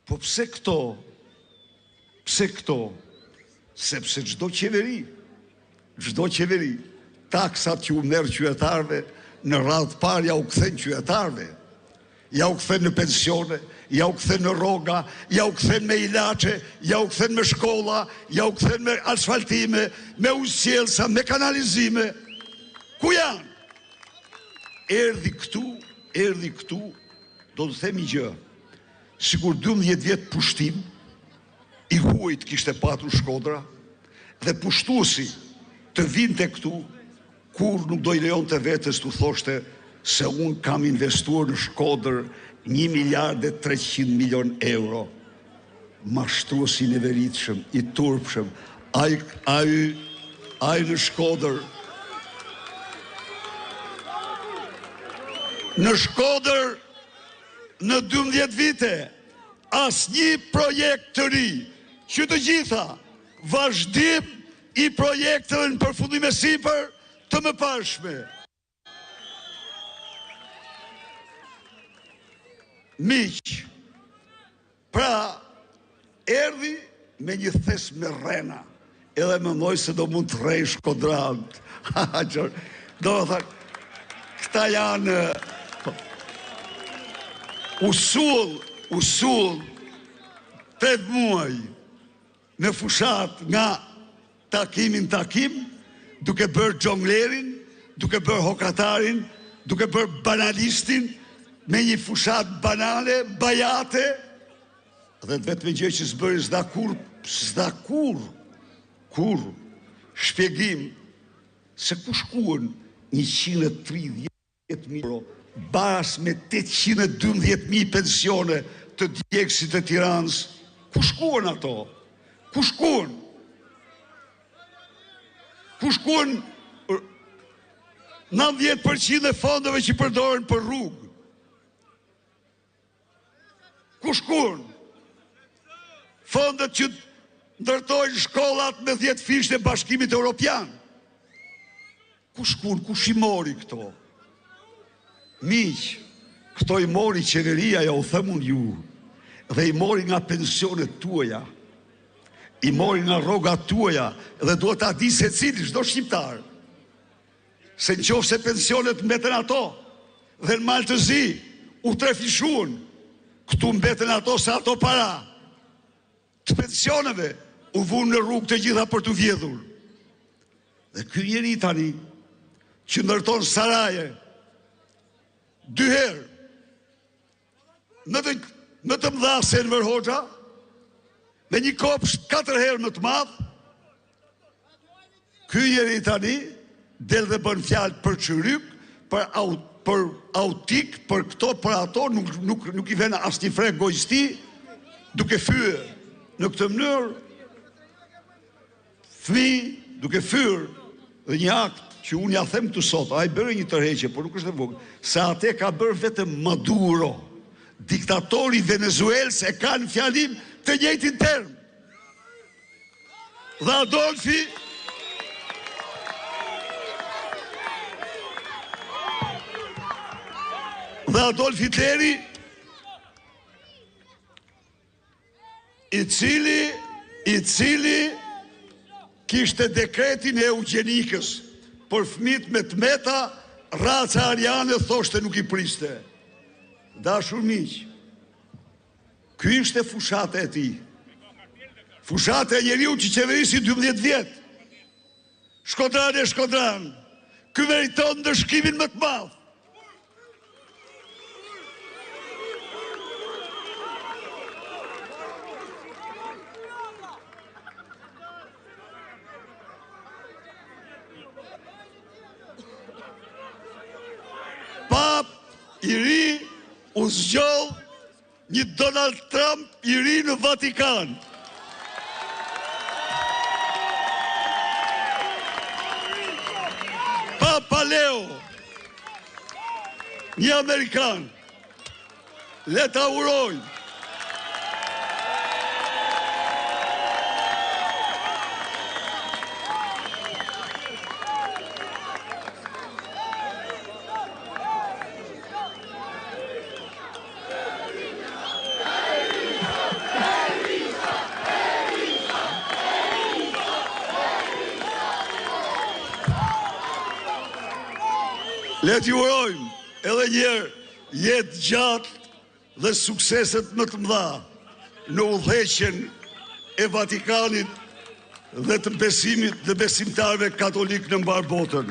Po pse këto? Pse këto? Sepse çdo qeveri, taksat që u merr qytetarëve në radhë parë ja u kthen qytetarëve. Ja u kthen në pensione, ja u kthen në rroga, ja u kthen me ilaçe, ja u kthen me shkolla, ja u kthen me asfaltime, me ujësjelsa, me kanalizime. Ku janë? Erdhi këtu, do të themi gjë. Sikur 12 vjet pushtim, i huajt kishte patur Shkodra, dhe pushtuesi të vinte këtu, kur nuk do i lejonte vetes të thoshte se unë kam investuar në Shkodër 1 miliard e 300 milion euro. Mashtruesi i neveritshëm, i turpshëm, ai në Shkodër. Në Shkodër, në 12 vite, asnjë projekt të ri, që të gjitha vazhdim i projekteve në përfundim e sipër të mëparshme. Miq, pra erdhi me një thes me rrena, edhe mendoj se do mund të rrej Shkodran. Do të thënë, këta janë usull 8 muaj në fushat nga takim, duke bërë xhonglerin, duke bërë hokatarin, duke bërë banalistin, me një fushat banale, bajate, dhe vetëm gjë që s'bëri s'da kur shpjegim se ku shkuën 130.000 euro baras me 812.000 pensione të djegësit e Tiranës. Ku shkuën ato? Ku shkuën? Ku shkuën 90% e fondeve që përdoren për rrugë? Ku shkuën? Fondet që ndërtojnë shkollat me 10 fish të Bashkimit Evropian? Ku shkuën? Ku i mori këto? Miq, këto i mori qeveria, ja u themun ju, dhe i mori nga pensionet tuaja, i mori nga rrogat tuaja, dhe duhet ta di secili, çdo shqiptar, se nëse pensionet mbeten ato, dhe në Maltëzi u trefishuan, këtu mbeten ato se ato para të pensioneve u vunë në rrugë të gjitha për të vjedhur. Dhe ky njeri tani që ndërton saraje 2 herë më të mëdha se Enver Hoxha, me një kopsht 4 herë më të madh, ky njeri tani del dhe bën fjalë për çyryk, për autik, për këto, për ato, nuk i vjen asnjë frek gojsti, duke fyer në këtë mënyrë fëmijë, duke fyer dhe një akt që unë ja them këtu sot, ai bëri një tërheqje, por nuk është e vogël, se atë ka bërë vetëm Maduro, diktatori Venezuelës, e ka në fjalim të njëjtin term. Dhe Adolf Hitleri, i cili kishte dekretin e eugjenikës për fëmijët me tmeta, raca ariane thoshte nuk i priste. Dashur miq, ky ishte fushata e tij. Fushata e njeriu që qeverisi 12 vjet. Shkodran, ky meriton ndëshkimin më të madh. Pap i ri u zgjoll një Donald Trump i ri në Vatikan. Papa Leo, një Amerikan, le ta urojmë. Le t'ju urojmë edhe njerë jetë gjatë dhe sukseset më të mëdha në udhëheqjen e Vatikanit dhe të besimit dhe besimtarëve katolik në mbar botën.